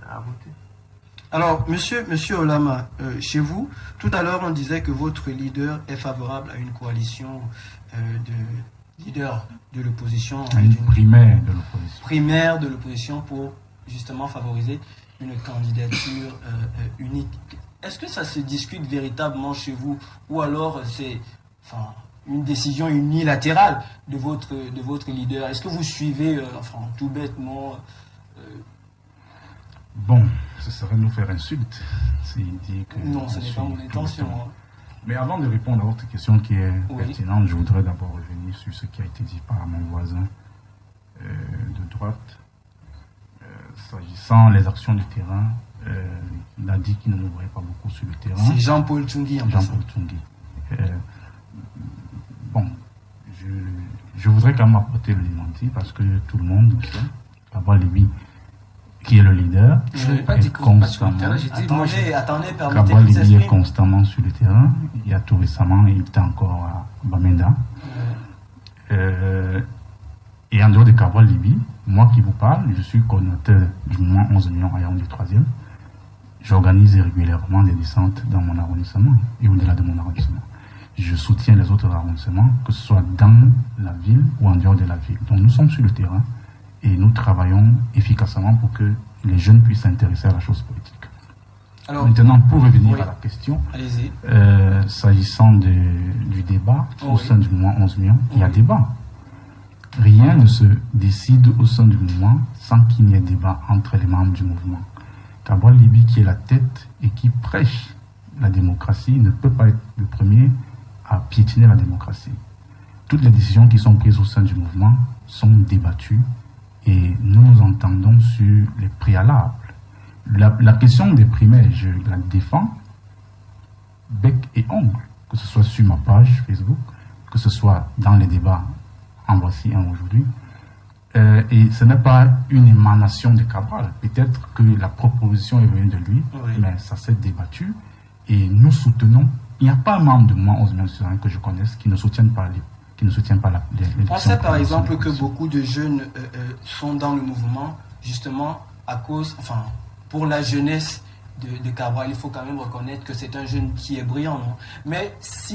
à voter. Alors, monsieur Olama, chez vous, tout à l'heure, on disait que votre leader est favorable à une coalition de leaders de l'opposition. Une primaire de l'opposition. Primaire de l'opposition pour justement favoriser une candidature unique. Est-ce que ça se discute véritablement chez vous ou alors c'est une décision unilatérale de votre leader? Est-ce que vous suivez, tout bêtement Bon, ce serait nous faire insulte s'il dit que... Non, ce n'est pas mon intention. Mais avant de répondre à votre question qui est pertinente, je voudrais d'abord revenir sur ce qui a été dit par mon voisin de droite. S'agissant des actions du terrain, il a dit qu'il ne m'ouvrait pas beaucoup sur le terrain. C'est Jean-Paul Tchungui. Jean-Paul Tchungui. Bon, je voudrais quand même apporter le démenti parce que tout le monde sait qu'Abra Libi, qui est le leader, est constamment... Abra Libi est constamment sur le terrain. Il y a tout récemment, il était encore à Bamenda. Et en dehors de Cabral Libi, moi qui vous parle, je suis coordinateur du mouvement 11 millions à Yaoundé 3e. J'organise régulièrement des descentes dans mon arrondissement et au-delà de mon arrondissement. Je soutiens les autres arrondissements, que ce soit dans la ville ou en dehors de la ville. Donc nous sommes sur le terrain et nous travaillons efficacement pour que les jeunes puissent s'intéresser à la chose politique. Alors, maintenant, pour revenir à la question, s'agissant du débat au sein du mouvement 11 millions, il y a débat. Rien ne se décide au sein du mouvement sans qu'il n'y ait débat entre les membres du mouvement. Cabral Libi, qui est la tête et qui prêche la démocratie, ne peut pas être le premier à piétiner la démocratie. Toutes les décisions qui sont prises au sein du mouvement sont débattues et nous nous entendons sur les préalables. La question des primaires, je la défends bec et ongle, que ce soit sur ma page Facebook, que ce soit dans les débats. En voici un aujourd'hui. Et ce n'est pas une émanation de Cabral. Peut-être que la proposition est venue de lui, mais ça s'est débattu. Et nous soutenons. Il n'y a pas un membre de moi, 11 millions citoyens que je connaisse, qui ne soutienne pas les On sait par exemple que beaucoup de jeunes sont dans le mouvement, justement, à cause, pour la jeunesse de Cabral. Il faut quand même reconnaître que c'est un jeune qui est brillant, non? Mais si